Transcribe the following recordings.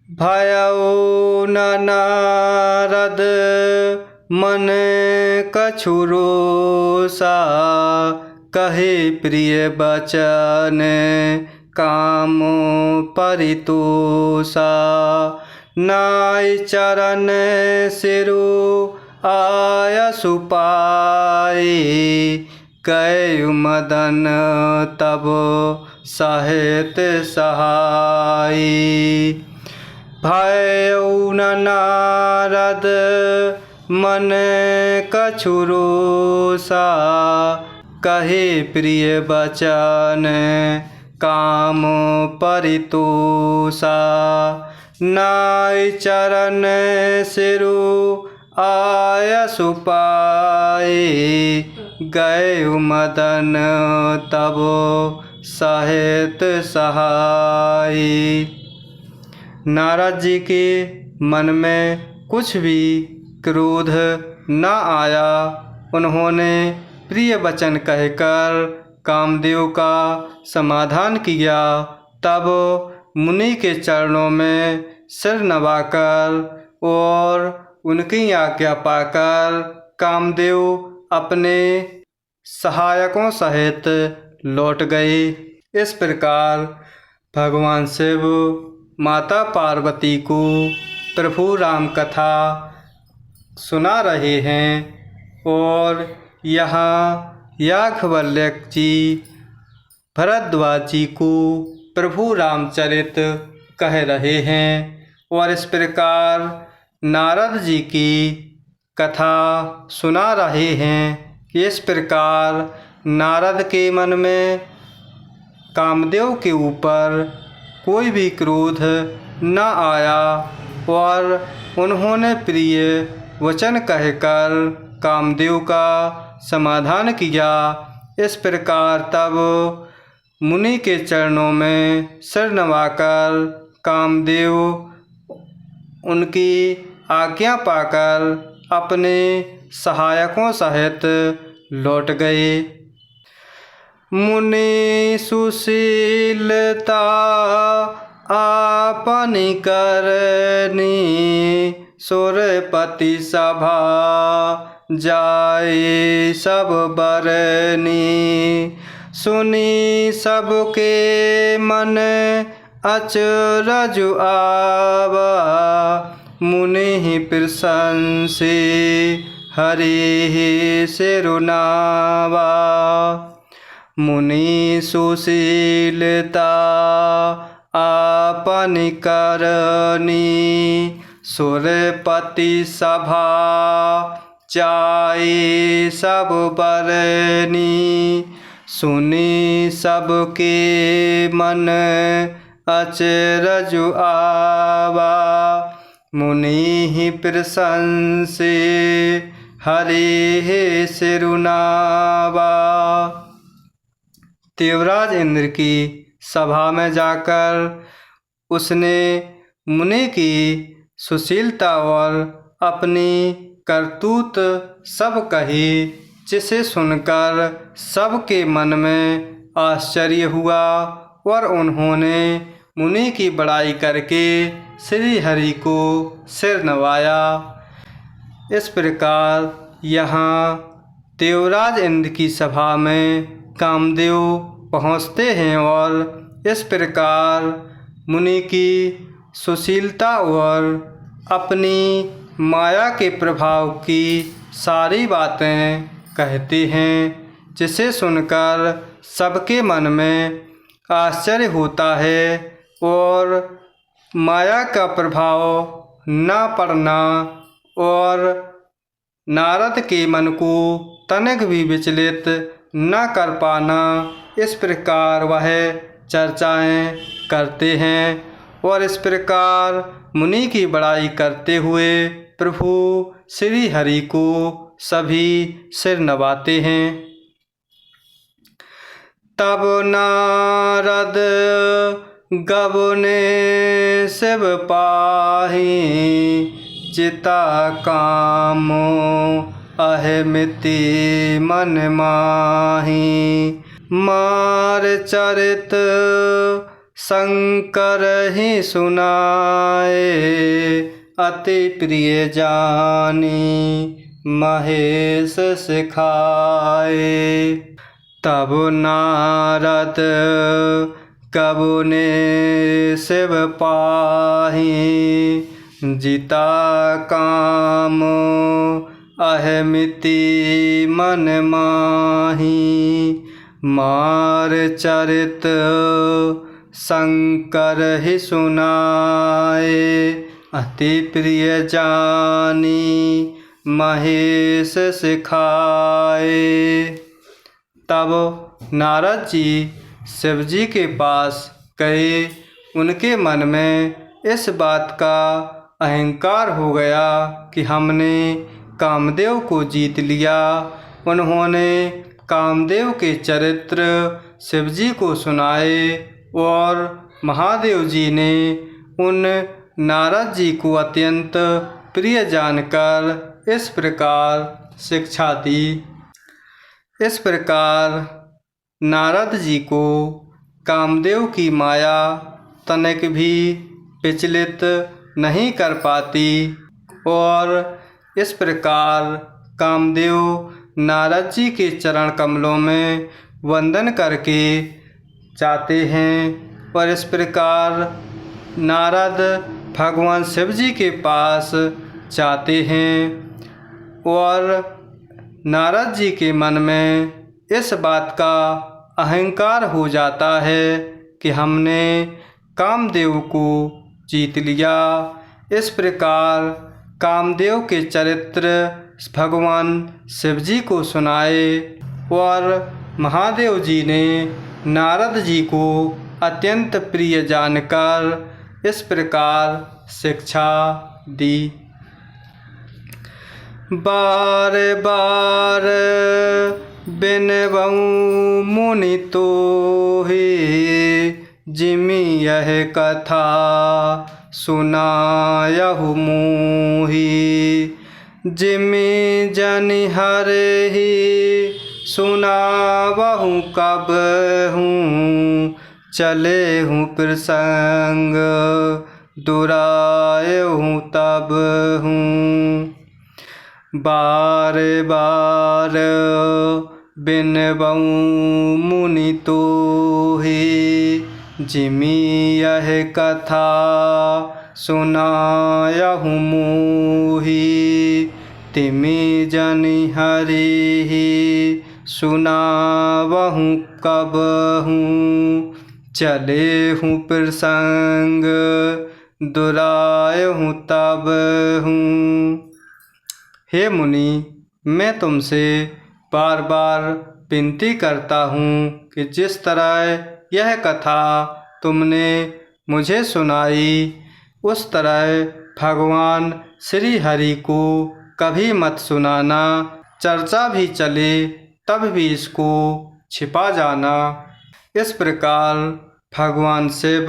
भयउ न नारद मन कछु रोषा, कहे प्रिय बचन काम परितोषा। नाय चरण सिरु आयसु पाए, कयु मदन तब सहित सहाय। भयउ न नारद मन कछु रोषा, कहे प्रिय बचन काम परितोषा। नाय चरण सिरु आयसु पाए, गयउ मदन तब सहित सहाय। नारद जी के मन में कुछ भी क्रोध न आया। उन्होंने प्रिय वचन कहकर कामदेव का समाधान किया। तब मुनि के चरणों में सिर नवाकर और उनकी आज्ञा पाकर कामदेव अपने सहायकों सहित लौट गए। इस प्रकार भगवान शिव माता पार्वती को प्रभु राम कथा सुना रहे हैं और यहाँ याज्ञवल्क्य जी भरद्वाज जी को प्रभु रामचरित कह रहे हैं और इस प्रकार नारद जी की कथा सुना रहे हैं। इस प्रकार नारद के मन में कामदेव के ऊपर कोई भी क्रोध न आया और उन्होंने प्रिय वचन कहकर कामदेव का समाधान किया। इस प्रकार तब मुनि के चरणों में सिर नवाकर कामदेव उनकी आज्ञा पाकर अपने सहायकों सहित लौट गए। मुनि सुशीलता आपनि करनी, सुरपति सभा जाए सब बरनी। सुनी सबके मन अचरज आवा, मुनि प्रशंसे हरि सिरुनावा। मुनि सुशीलता आपनि करनी, सुरपति सभा जाए सब बरनी। सुनी सबके मन अचरज आवा, मुनि प्रशंसे हरि सिरुनावा। देवराज इंद्र की सभा में जाकर उसने मुनि की सुशीलता और अपनी करतूत सब कही, जिसे सुनकर सबके मन में आश्चर्य हुआ और उन्होंने मुनि की बड़ाई करके श्री हरि को सिर नवाया। इस प्रकार यहाँ देवराज इंद्र की सभा में कामदेव पहुँचते हैं और इस प्रकार मुनि की सुशीलता और अपनी माया के प्रभाव की सारी बातें कहते हैं, जिसे सुनकर सबके मन में आश्चर्य होता है और माया का प्रभाव न पड़ना और नारद के मन को तनिक भी विचलित न कर पाना, इस प्रकार वह चर्चाएं करते हैं और इस प्रकार मुनि की बड़ाई करते हुए प्रभु श्री हरि को सभी सिर नवाते हैं। तब नारद गबने शिव पाहि, चिता कामो अहमिति मन माहि। मार चरित शंकर ही सुनाए अति प्रिय जानी महेश सिखाए। तब नारद कबु ने शिव पाहि जिता काम अहमिति मन माही। मार चरित शंकर ही सुनाए अति प्रिय जानी महेश सिखाए। तब नारद जी शिव जी के पास गए। उनके मन में इस बात का अहंकार हो गया कि हमने कामदेव को जीत लिया। उन्होंने कामदेव के चरित्र शिव जी को सुनाए और महादेव जी ने उन नारद जी को अत्यंत प्रिय जानकर इस प्रकार शिक्षा दी। इस प्रकार नारद जी को कामदेव की माया तनिक भी विचलित नहीं कर पाती और इस प्रकार कामदेव नारद जी के चरण कमलों में वंदन करके जाते हैं और इस प्रकार नारद भगवान शिव जी के पास जाते हैं और नारद जी के मन में इस बात का अहंकार हो जाता है कि हमने कामदेव को जीत लिया। इस प्रकार कामदेव के चरित्र भगवान शिव जी को सुनाए और महादेव जी ने नारद जी को अत्यंत प्रिय जानकर इस प्रकार शिक्षा दी। बार बार बिनबऊ मुनि तोहि जिमि यह कथा सुनायहु मोहि। जिमि जनि हरहि सुनावहु कबहु चले हूँ प्रसंग दुरायहु तब हूँ। बार बार बिनबऊ मुनि तोहि जिमि यह कथा सुनायहु मोहि। तिमि जनि हरिहि सुनावहु कबहु चले हूँ प्रसंग दुरायहु तब हूँ। हे मुनि, मैं तुमसे बार बार विनती करता हूँ कि जिस तरह यह कथा तुमने मुझे सुनाई उस तरह भगवान श्री हरि को कभी मत सुनाना। चर्चा भी चले तब भी इसको छिपा जाना। इस प्रकार भगवान शिव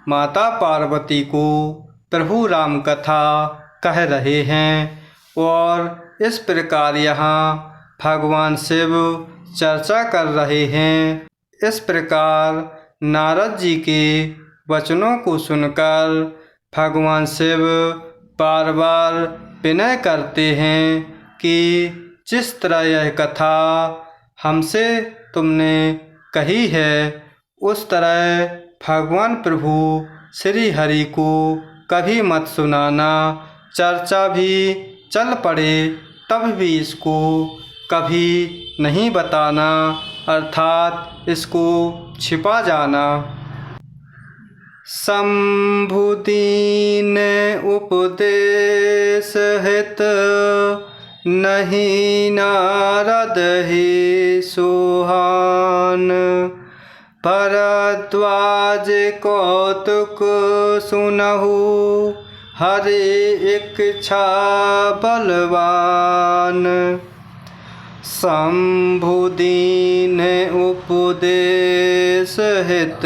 माता पार्वती को प्रभु राम कथा कह रहे हैं और इस प्रकार यहाँ भगवान शिव चर्चा कर रहे हैं। इस प्रकार नारद जी के वचनों को सुनकर भगवान शिव बार बार विनय करते हैं कि जिस तरह यह कथा हमसे तुमने कही है उस तरह भगवान प्रभु श्री हरि को कभी मत सुनाना। चर्चा भी चल पड़े तब भी इसको कभी नहीं बताना, अर्थात इसको छिपा जाना। शंभु दीन उपदेश हित नहीं नारद ही सुहान। भरद्वाज कौतुक सुनहु हरि इच्छा बलवान। शंभु दीन उपदेश हित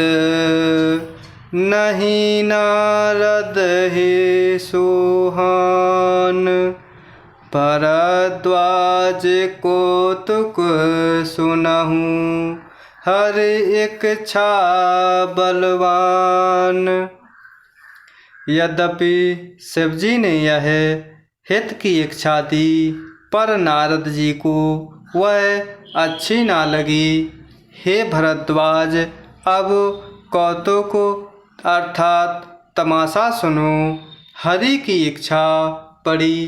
नहीं नारद ही सुहान। भरद्वाज कौतुक सुनहु हरि इच्छा बलवान। यद्यपि शिवजी ने यह हित की इच्छा दी, पर नारद जी को वह अच्छी ना लगी। हे भरद्वाज, अब कौतुक अर्थात तमाशा सुनो। हरि की इच्छा बड़ी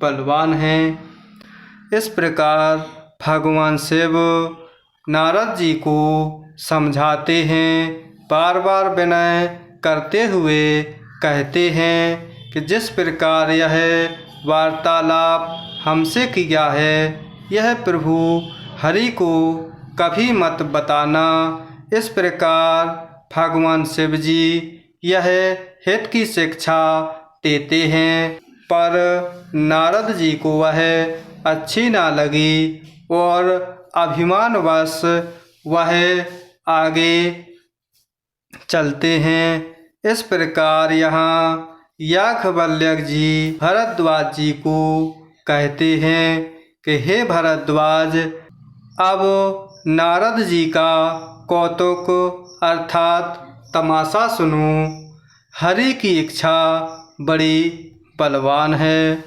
बलवान है। इस प्रकार भगवान शिव नारद जी को समझाते हैं, बार बार विनय करते हुए कहते हैं कि जिस प्रकार यह वार्तालाप हमसे किया है, यह प्रभु हरि को कभी मत बताना। इस प्रकार भगवान शिव जी यह हित की शिक्षा देते हैं, पर नारद जी को वह अच्छी ना लगी और अभिमानवश वह आगे चलते हैं। इस प्रकार यहाँ याज्ञवल्क्य जी भरद्वाज जी को कहते हैं कि हे भरद्वाज, अब नारद जी का कौतुक अर्थात तमाशा सुनो। हरि की इच्छा बड़ी बलवान है।